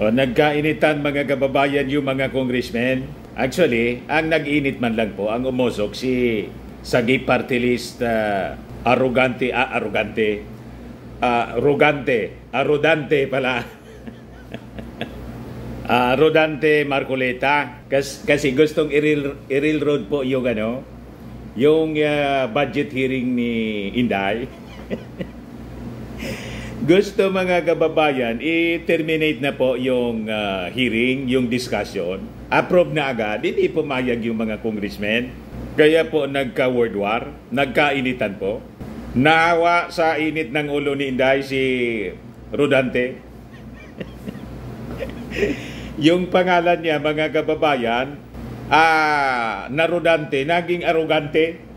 O, nagkainitan mga kababayan yung mga congressmen. Actually, ang nag-init man lang po, ang umusok si Sagip Party List arrogante pala. Rodante Marcoleta kasi gustong i-railroad po yung yung budget hearing ni Inday. Gusto mga kababayan i-terminate na po yung hearing, yung discussion. Approve na agad, hindi pumayag yung mga congressmen. Kaya po nagka-word war, nagkainitan po. Nahawa sa init ng ulo ni Inday si Rodante. Yung pangalan niya mga kababayan, na Rodante, naging arrogante.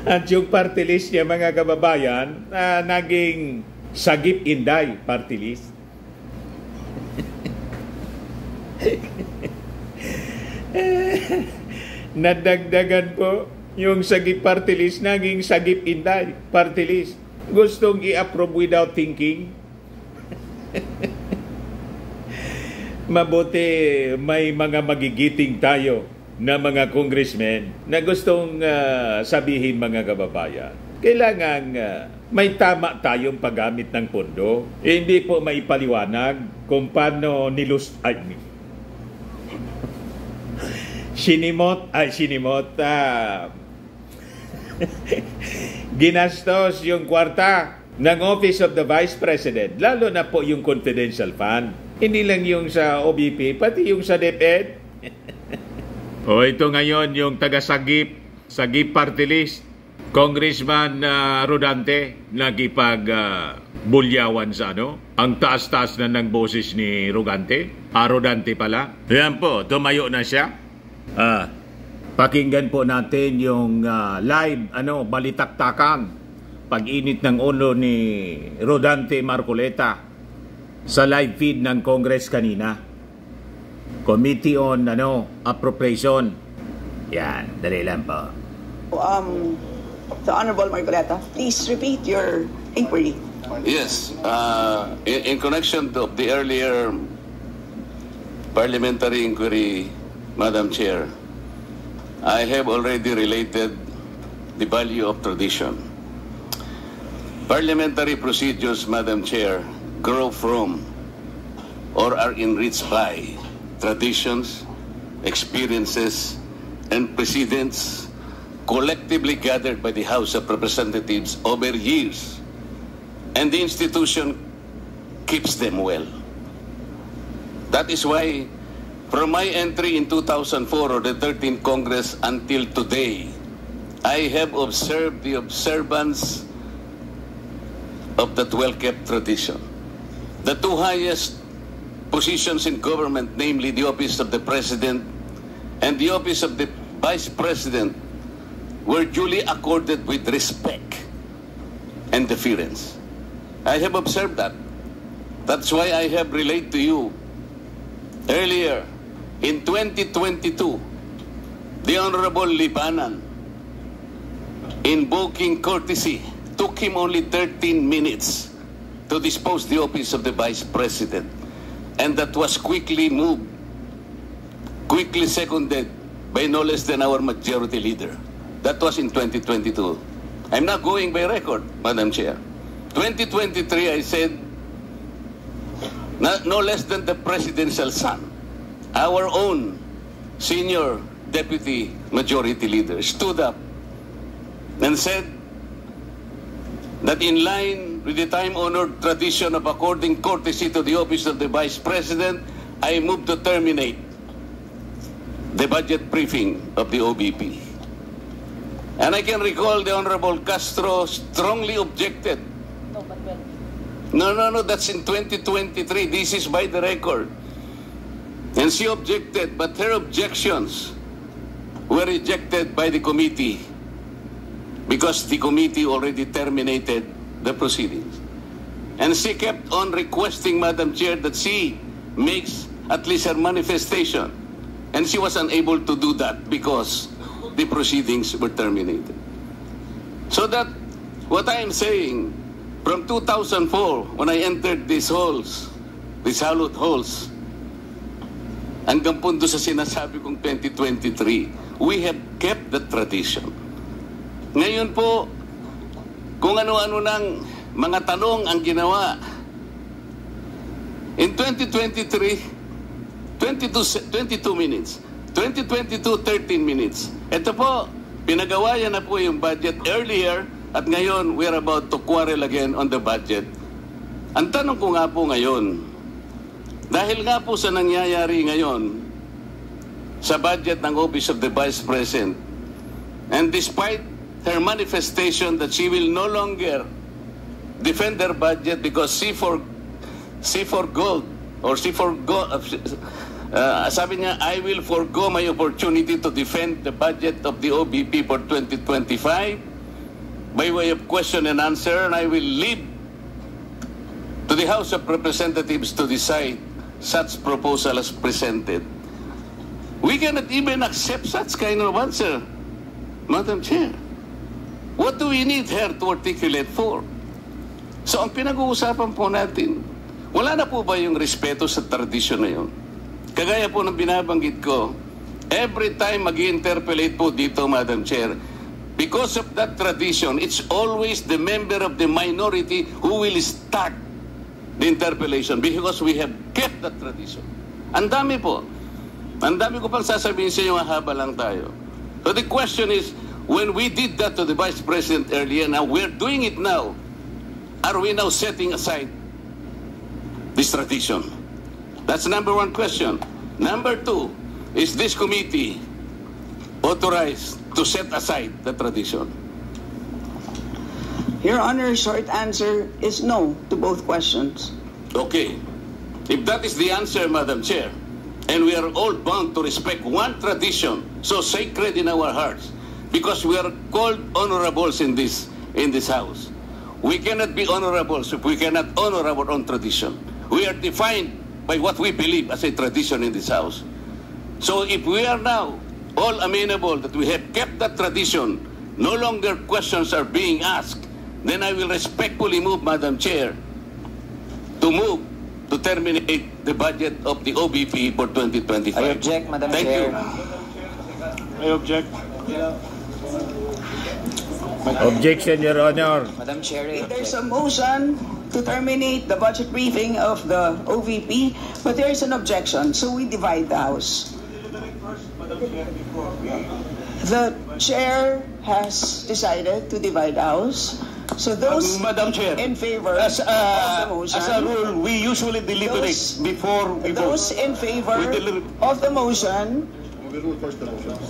At yung party list niya mga kababayan, naging Sagip Inday party list. Nadagdagan po yung Sagip party list, naging Sagip Inday party list. Gustong i-approve without thinking. Mabuti may mga magigiting tayo na mga congressmen na gustong sabihin mga kababayan. Kailangan may tama tayong paggamit ng pondo. Hindi po maipaliwanag kung paano ginastos yung kwarta ng Office of the Vice President, lalo na po yung confidential fund. Hindi lang yung sa OBP, pati yung sa DepEd. O ito ngayon yung taga-Sagip Party List, Congressman Rodante, nagipag-bulyawan sa ang taas-taas na ng boses ni Rodante. Rodante pala. Yan po, tumayo na siya. Pakinggan po natin yung live, balitaktakan, pag-init ng ulo ni Rodante Marcoleta sa live feed ng Congress kanina. Committee on Appropriation. Yan, dali lang po. The Honorable Marcoleta, please repeat your inquiry. Yes, in connection to the earlier parliamentary inquiry, Madam Chair, I have already related the value of tradition. Parliamentary procedures, Madam Chair, grow from or are enriched by traditions, experiences, and precedents collectively gathered by the House of Representatives over years, and the institution keeps them well. That is why, from my entry in 2004 or the 13th Congress until today, I have observed the observance of that well-kept tradition. The two highest positions in government, namely the office of the President and the office of the Vice President, were duly accorded with respect and deference. I have observed that. That's why I have relayed to you earlier in 2022, the Honorable Libanan, invoking courtesy, took him only 13 minutes to dispose the office of the Vice President. And that was quickly seconded by no less than our majority leader. That was in 2022. I'm not going by record, Madam Chair. 2023, I said, no less than the presidential son, our own senior deputy majority leader, stood up and said that in line with the time-honored tradition of according courtesy to the office of the Vice President, I move to terminate the budget briefing of the OBP. And I can recall the Honorable Castro strongly objected. No, that's in 2023. This is by the record. And she objected, but her objections were rejected by the committee because the committee already terminated the proceedings. And she kept on requesting, Madam Chair, that she makes at least her manifestation. And she was unable to do that because the proceedings were terminated. So that what I am saying, From 2004, when I entered these halls, these hallowed halls, hanggang punto sa sinasabi kong 2023, we have kept the tradition. Ngayon po, kung ano-ano ng mga tanong ang ginawa, in 2023, 22 minutes, 2022, 13 minutes. Ito po, pinagawa yan na po yung budget earlier, at ngayon, we're about to quarrel again on the budget. Ang tanong ko nga po ngayon, dahil nga po sa nangyayari ngayon sa budget ng Office of the Vice President, and despite her manifestation that she will no longer defend her budget because she forgo, sabi niya, I will forgo my opportunity to defend the budget of the OBP for 2025 by way of question and answer, and I will leave to the House of Representatives to decide such proposal as presented. We cannot even accept such kind of answer, Madam Chair. What do we need her to articulate for? So ang pinag-uusapan po natin, wala na po ba yung respeto sa tradisyon na yun? Kagaya po ng binabanggit ko, every time mag-interpellate po dito, Madam Chair, because of that tradition, it's always the member of the minority who will start the interpellation because we have kept that tradition. Ang dami po. Ang dami ko pang sasabihin sa inyo, haba lang tayo. So the question is, when we did that to the Vice President earlier, now we're doing it now, are we now setting aside this tradition? That's number one question. Number two, is this committee authorized to set aside the tradition? Your Honor, short answer is no to both questions. Okay. If that is the answer, Madam Chair, and we are all bound to respect one tradition so sacred in our hearts, because we are called honorables in this house. We cannot be honorables if we cannot honor our own tradition. We are defined by what we believe as a tradition in this house. So if we are now all amenable that we have kept that tradition, no longer questions are being asked, then I will respectfully move, Madam Chair, to move to terminate the budget of the OBP for 2025. I object, Madam Thank Chair. you. I object. Objection, Your Honor. Madam Chair, I There's object. a motion to terminate the budget briefing of the OVP, but there is an objection, so we divide the House. The chair has decided to divide the House. So those Madam Chair, in favor as of the motion, a rule, we usually deliberate Those- before we vote. those in favor We deliberate. of the motion,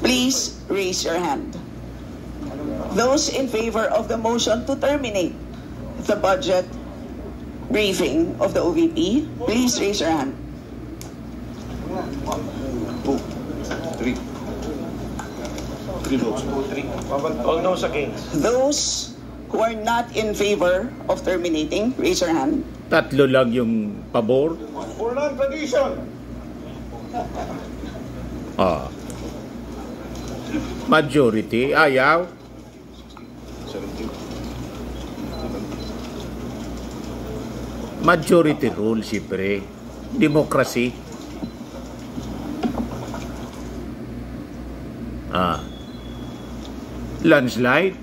please raise your hand. Those in favor of the motion to terminate the budget briefing of the OVP, please raise your hand. 2, 3. 3 votes. 3. All those against. Those who are not in favor of terminating, raise your hand. Tatlo lang yung pabor. For non-tradition. Ah. Majority, ayaw. 17. Majority rule, siyempre. Democracy. Ah. Landslide.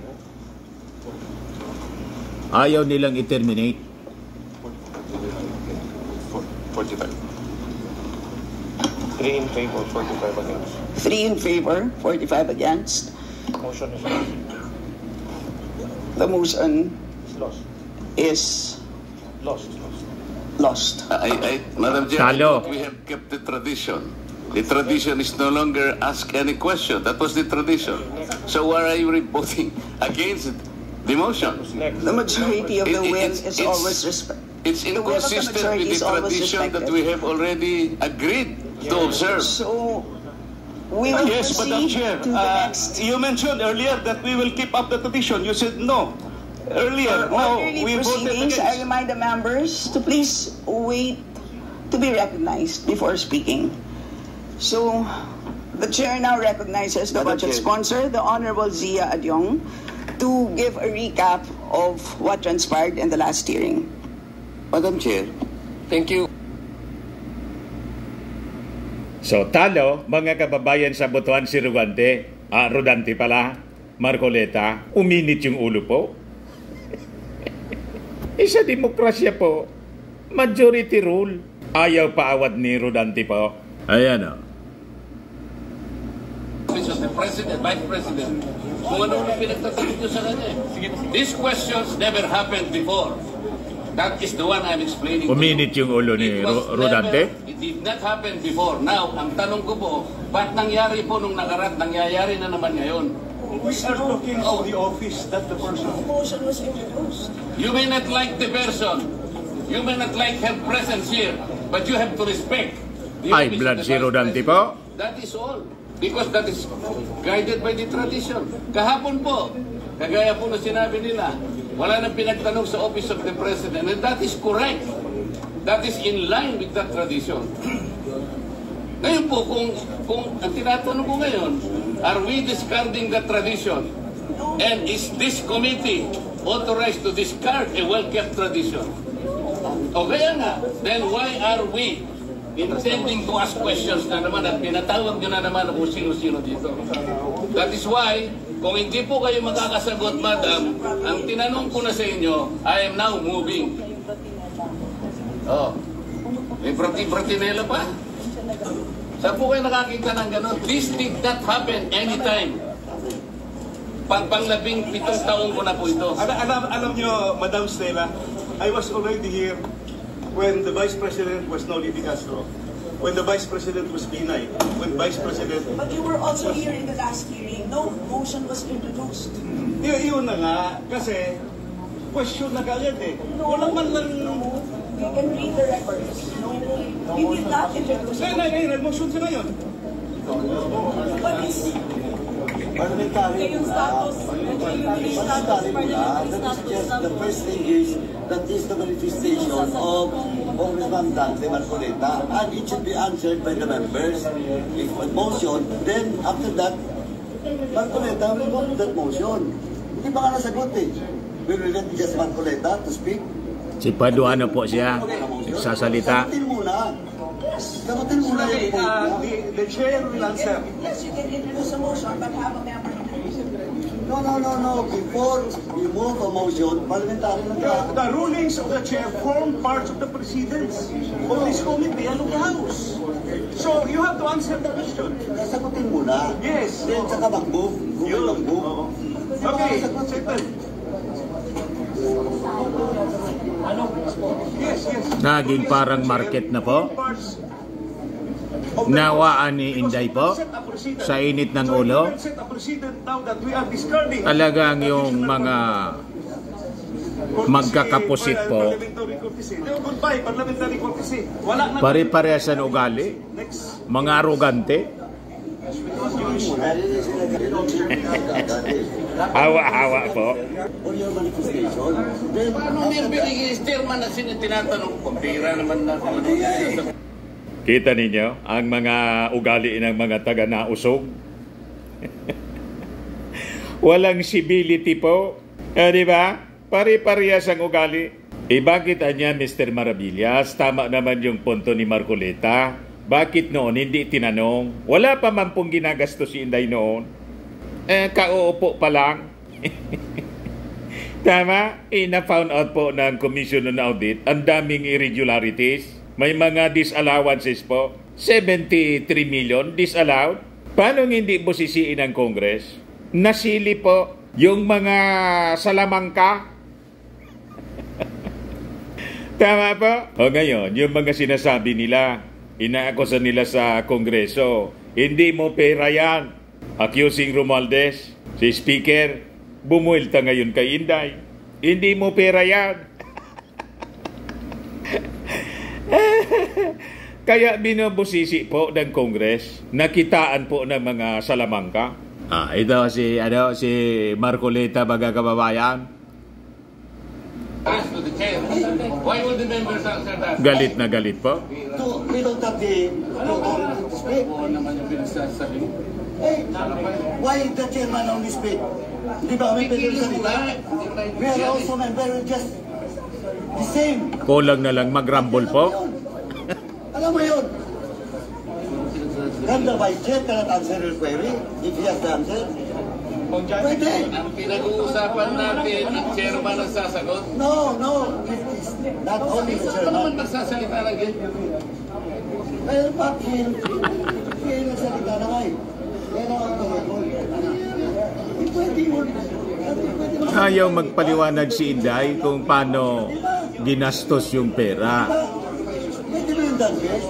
Ayaw nilang i-terminate. 45. 3 in favor, 45 against. 3 in favor, 45 against. Motion is The motion lost. is Lost. lost. Madam Chair, I Talo. thought we have kept the tradition. The tradition is no longer ask any question. That was the tradition. So why are you voting against the motion? Next. The majority of the It- will it's- is it's- always respect. It's The will of the inconsistent majority with is the always tradition that respected. we have already agreed to observe. So we will Yes, Madam proceed Chair. to the next. You mentioned earlier that we will keep up the tradition. You said no. Earlier, For now orderly we voted proceedings, I against. remind the members to please wait to be recognized before speaking. So, the chair now recognizes the Madam budget Chair. sponsor, the Honorable Zia Adyong, to give a recap of what transpired in the last hearing. Madam Chair. Thank you. So talo, mga kababayan sa botohan si Rodante pala, Marcoleta, uminit yung ulo po. Sa demokrasya po, majority rule. Ayaw paawat ni Rodante po. Ayan o. The President, Vice President, kung ano ang pinagtatanong nyo sa kanya. These questions never happened before. That is the one I'm explaining. Uminit yung ulo ni Rodante? It did not happen before. Now, ang tanong ko po, ba't nangyari po nung nakaraan, nangyayari na naman ngayon? We are talking of the office, not the person. Motion was introduced. You may not like the person. You may not like her presence here. But you have to respect the Ay, office blood of the si Vice Rodante President. po? That is all. Because that is guided by the tradition. Kahapon po, kagaya po na sinabi nila, wala nang pinagtanong sa Office of the President. And that is correct. That is in line with that tradition. Ngayon po, kung ang tinatanong ko ngayon, are we discarding that tradition? And is this committee authorized to discard a well-kept tradition? O kaya nga, then why are we intending to ask questions na naman at pinatawag nyo na naman kung sino-sino dito? That is why, kung hindi po kayo makakasagot, madam, ang tinanong ko na sa inyo, I am now moving. Oh, may bratinela pa? Saan po kayo nakakita ng gano'n? This did not happen anytime. Pang-labing 7 taon ko na po ito. Alam nyo, Madam Stella, I was already here when the Vice President was Noli Di Castro, when the Vice President was Binay, when Vice President... But you were also here in the last hearing. No motion was introduced. Yun na nga, kasi question na kagad eh. Walang man lang... You can read the records. We did not introduce. Ngayon, motion sa ngayon. What is... Parliamentary Yung status, yung status, parliamentary status. the first thing is that is the manifestation of Congressman Dante Marcoleta, and it should be answered by the members. If a motion, then after that, Marcoleta will go to that motion. Hindi ba nga nasagot eh? Will we let just Marcoleta to speak? Si Paduano po siya, nagsasalita. Sagutin muna. Sagutin muna yung point niya. The chair will answer. Yes, you can introduce a motion, but have a member. No. Before you move a motion, parliamentary lang ka. The rulings of the chair form parts of the proceedings of this committee and of the House. So you have to answer the question. Sagutin muna. Yes. Then saka mag-move. Mag-move. Okay, settle. Yes. Naging parang market na po. Nawaan ni Inday po sa init ng ulo. Talagang yung mga magkakapusit po, pare-parehas ang ugali, mga arugante. Hawa-hawa po. Paano may Steelman na tinatanong ko? Pira naman na. Kita ninyo ang mga ugali ng mga taga-nausog. Walang civility po. Di ba? Pare-parehas ang ugali. Bakit niya, Mr. Maravillas? Tama naman yung punto ni Marcoleta. Bakit noon hindi tinanong? Wala pa man pong ginagastos si Inday noon. Kauupo pa lang. Tama? Na-found out po ng Commission on Audit ang daming irregularities. May mga disallowances po. 73 million disallowed. Paano hindi busisiin ng Congress? Nasili po yung mga salamangka. Tama po? O ngayon, yung mga sinasabi nila, inaakusa nila sa Kongreso, hindi mo pera yan. Accusing Romualdez, si Speaker, bumuelta ngayon kay Inday. Hindi mo pera yan. Kaya binubusisi po ng Congress, nakitaan po ng mga salamangka. Ito si Marcoleta, mga kababayan. Why would the members answer that? Galit na galit po. We don't have the authority to speak. Oo naman yung pinagsasabi. Hey, why the chairman only speak? Di ba kami pwede salita? We are also members, just the same. Kulang na lang mag-rumble po. Alam mo yun? Can the vice chair cannot answer your query if he has the answer? Pwede. Ang pinag-uusapan natin, ang chairman ang sasagot. No. It is not only the Ano naman chairman. magsasalita lang yun? Well, but he nagsalita na kayo. Yan ang pagkakol. Pwede yun. Ayaw magpaliwanag si Inday kung paano ginastos yung pera. Pwede mo yung done, guys?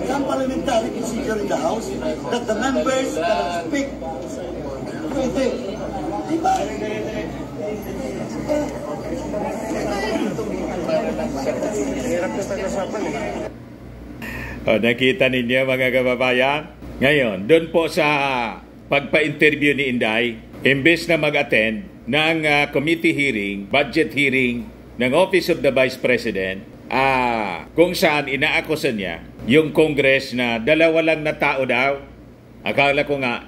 Saan parliamentary procedure in the House that the members can speak? Pwede. Diba? Nakita ninyo mga kababayan? Ngayon, doon po sa pagpa-interview ni Inday, imbes na mag-attend ng committee hearing, budget hearing ng Office of the Vice President, kung saan inaakusa niya yung Congress na dalawa lang na tao daw. Akala ko nga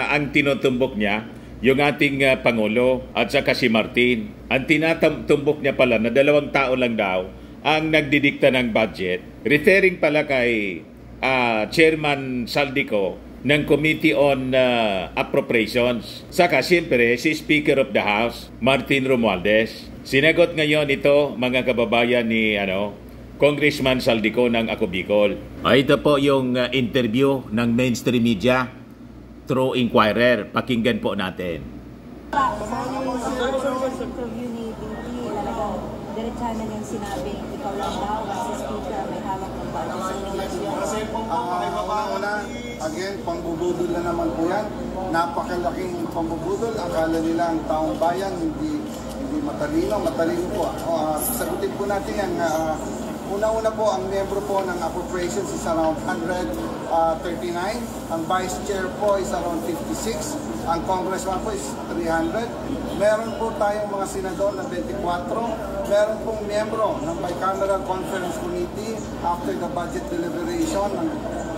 ang tinutumbok niya yung ating Pangulo at saka si Martin. Ang tinatumbok niya pala na 2 tao lang daw ang nagdidikta ng budget, referring pala kay Chairman Saldico ng Committee on Appropriations. Saka siyempre si Speaker of the House, Martin Romualdez. Sinagot ngayon ito mga kababayan ni Congressman Saldico ng Ako Bicol. Ito po yung interview ng mainstream media through Inquirer. Pakinggan po natin. Diretsahan na niyang sinabi, ikaw lang daw, kasi speaker, may hawak ng budget. Again, pangbubudol na naman po yan. Napakalaking pangbubudol. Akala nila ang taong bayan hindi matalino. Matalino po. Sagutin po natin yan. Una-una po, ang membro po ng appropriations is around 139. Ang vice chair po is around 56. Ang congressman po is 300. Meron po tayong mga senador na 24. Meron pong miyembro ng Bicameral Conference Committee after the budget deliberation ng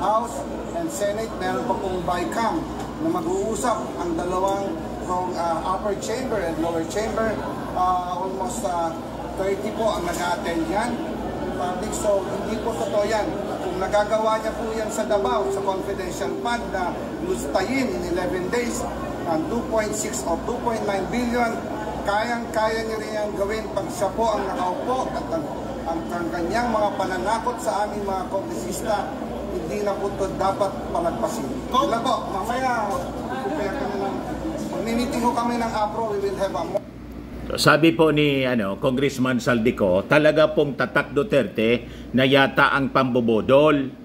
House and Senate. Meron pa pong BICAM na mag-uusap ang dalawang upper chamber and lower chamber. Almost 30 po ang nag-attend yan. So, hindi po totoo yan. Kung nagagawa niya po yan sa Davao, sa confidential fund na lustayin in 11 days, ng 2.6 o 2.9 billion, kayang-kaya niya rin yan gawin pag siya po ang nakaupo at ang kanyang mga pananakot sa aming mga kongresista, hindi na po ito dapat palagpasin. Wala po, mamaya, mag-meeting ko kami ng APRO, we will have a more. Sabi po ni Congressman Saldico, talaga pong tatak Duterte na yata ang pambobodol